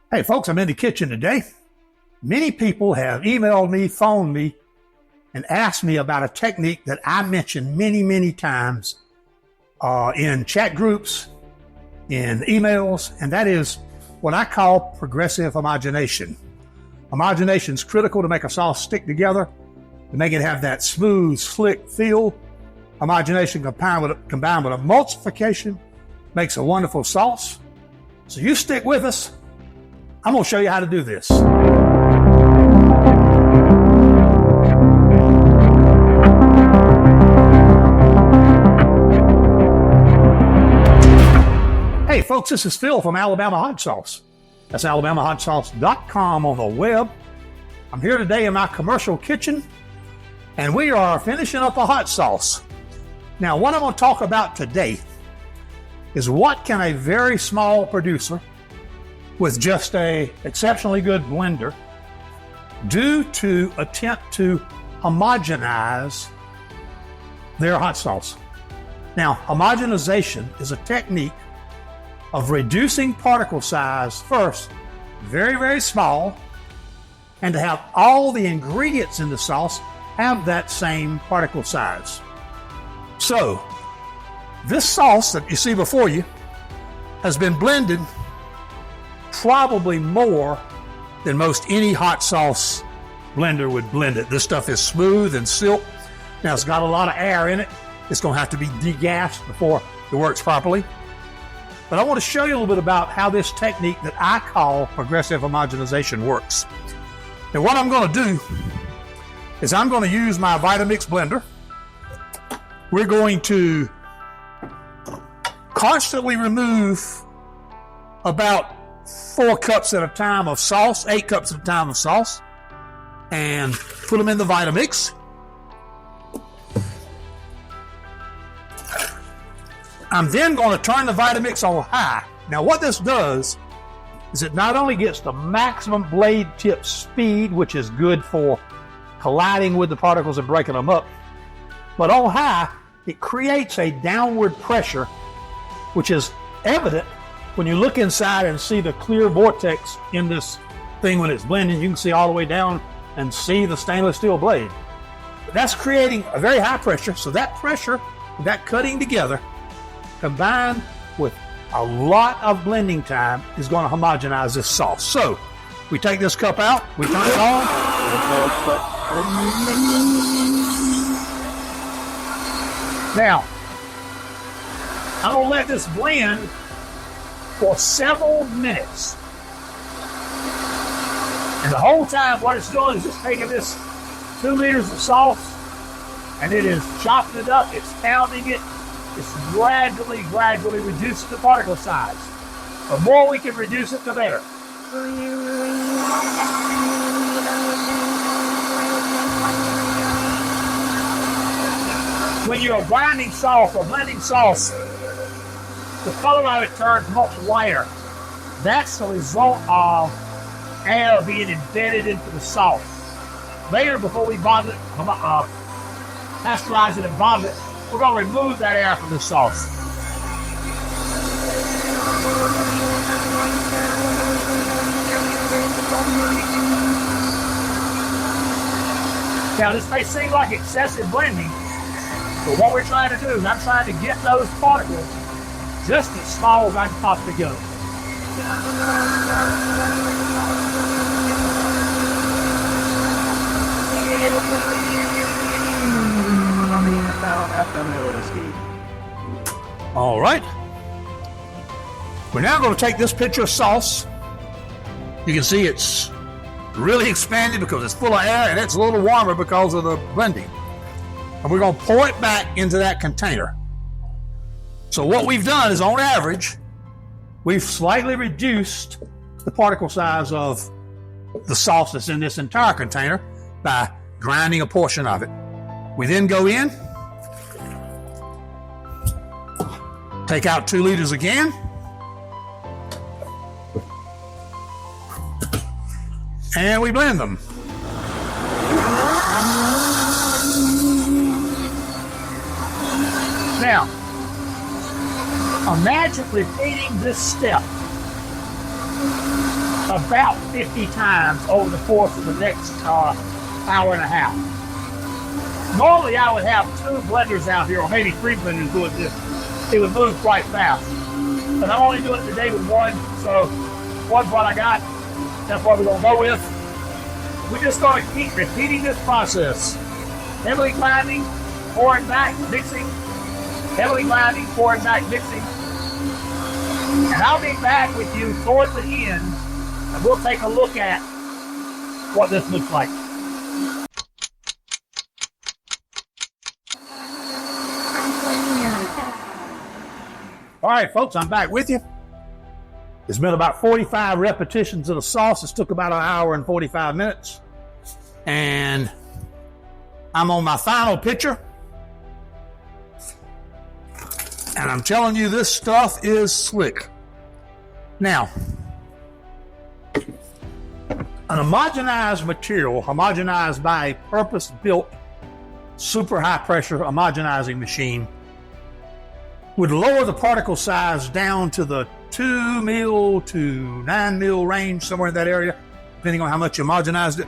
Hey folks, I'm in the kitchen today. Many people have emailed me, phoned me, and asked me about a technique that I mentioned many times in chat groups, in emails, and that is what I call progressive homogenization. Homogenization is critical to make a sauce stick together, to make it have that smooth, slick feel. Homogenization combined with emulsification makes a wonderful sauce. So you stick with us. I'm going to show you how to do this. Hey folks, this is Phil from Alabama Hot Sauce. That's alabamahotsauce.com on the web. I'm here today in my commercial kitchen, and we are finishing up a hot sauce. Now, what I'm going to talk about today is what can a very small producer with just a exceptionally good blender do to attempt to homogenize their hot sauce. Now, homogenization is a technique of reducing particle size first, very small, and to have all the ingredients in the sauce have that same particle size. So, this sauce that you see before you has been blended probably more than most any hot sauce blender would blend it. This stuff is smooth and silk. Now, it's got a lot of air in it. It's going to have to be degassed before it works properly. But I want to show you a little bit about how this technique that I call progressive homogenization works. And what I'm going to do is I'm going to use my Vitamix blender. We're going to constantly remove about 4 cups at a time of sauce, 8 cups at a time of sauce, and put them in the Vitamix. I'm then going to turn the Vitamix on high. Now what this does is it not only gets the maximum blade tip speed, which is good for colliding with the particles and breaking them up, but on high, it creates a downward pressure, which is evident when you look inside and see the clear vortex in this thing when it's blending. You can see all the way down and see the stainless steel blade. But that's creating a very high pressure, so that pressure, that cutting together, combined with a lot of blending time, is going to homogenize this sauce. So we take this cup out, we turn it on. Now, I'm going to let this blend for several minutes. And the whole time what it's doing is just taking this 2 liters of sauce and it is chopping it up, it's pounding it, it's gradually reducing the particle size. The more we can reduce it, the better. When you're grinding sauce or blending sauce, the color of it turns much lighter. That's the result of air being embedded into the sauce. Later, before we bottle it, pasteurize it and bottle it, we're going to remove that air from the sauce. Now, this may seem like excessive blending, but what we're trying to do is I'm trying to get those particles just as small as I can possibly go. All right. We're now going to take this pitcher of sauce. You can see it's really expanded because it's full of air, and it's a little warmer because of the blending. And we're going to pour it back into that container. So what we've done is, on average, we've slightly reduced the particle size of the sauce that's in this entire container by grinding a portion of it. We then go in, take out 2 liters again, and we blend them. Now, imagine repeating this step about 50 times over the course of the next hour and a half. Normally I would have 2 blenders out here, or maybe 3 blenders doing this. It would move quite fast. But I'm only doing it today with 1, so 1's what I got. That's what we're going to go with. We're just going to keep repeating this process. Heavily grinding, pouring back, mixing. Heavily grinding, pouring back, mixing. And I'll be back with you towards the end, and we'll take a look at what this looks like. All right, folks, I'm back with you. It's been about 45 repetitions of the sauce. This took about 1 hour and 45 minutes. And I'm on my final pitcher. And I'm telling you, this stuff is slick. Now, an homogenized material, homogenized by a purpose-built, super high-pressure homogenizing machine, would lower the particle size down to the 2 mil to 9 mil range, somewhere in that area, depending on how much you homogenized it.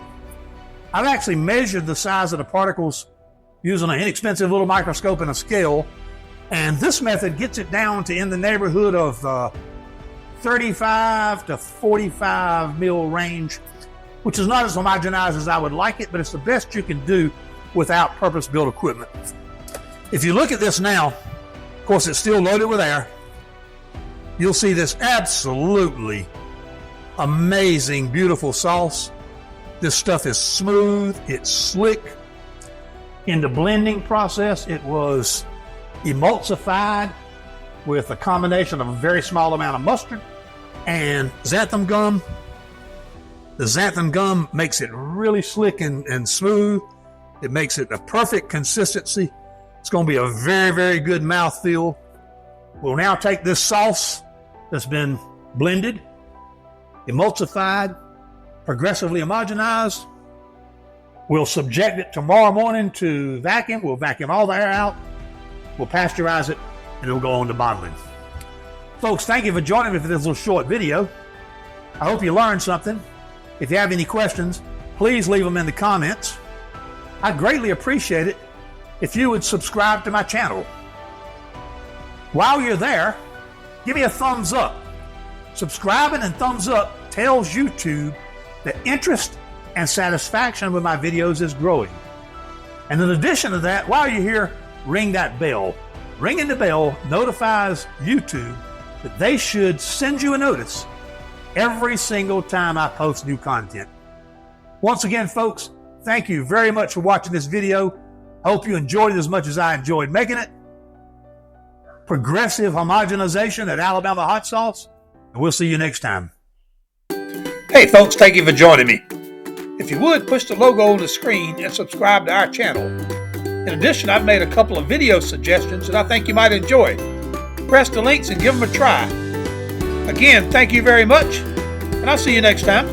I've actually measured the size of the particles using an inexpensive little microscope and a scale, and this method gets it down to in the neighborhood of 35 to 45 mil range, which is not as homogenized as I would like it, but it's the best you can do without purpose-built equipment. If you look at this now, of course it's still loaded with air, you'll see this absolutely amazing, beautiful sauce. This stuff is smooth, it's slick. In the blending process, it was emulsified with a combination of a very small amount of mustard and xanthan gum. The xanthan gum makes it really slick and smooth. It makes it a perfect consistency. It's going to be a very, very good mouthfeel. We'll now take this sauce that's been blended, emulsified, progressively homogenized. We'll subject it tomorrow morning to vacuum. We'll vacuum all the air out. We'll pasteurize it, and it'll go on to bottling. Folks, thank you for joining me for this little short video. I hope you learned something. If you have any questions, please leave them in the comments. I'd greatly appreciate it if you would subscribe to my channel. While you're there, give me a thumbs up. Subscribing and thumbs up tells YouTube that interest and satisfaction with my videos is growing. And in addition to that, while you're here, ring that bell. Ringing the bell notifies YouTube that they should send you a notice every single time I post new content. Once again, folks, thank you very much for watching this video. I hope you enjoyed it as much as I enjoyed making it. Progressive homogenization at Alabama Hot Sauce, and we'll see you next time. Hey folks, thank you for joining me. If you would, push the logo on the screen and subscribe to our channel. In addition, I've made a couple of video suggestions that I think you might enjoy. Press the links and give them a try. Again, thank you very much, and I'll see you next time.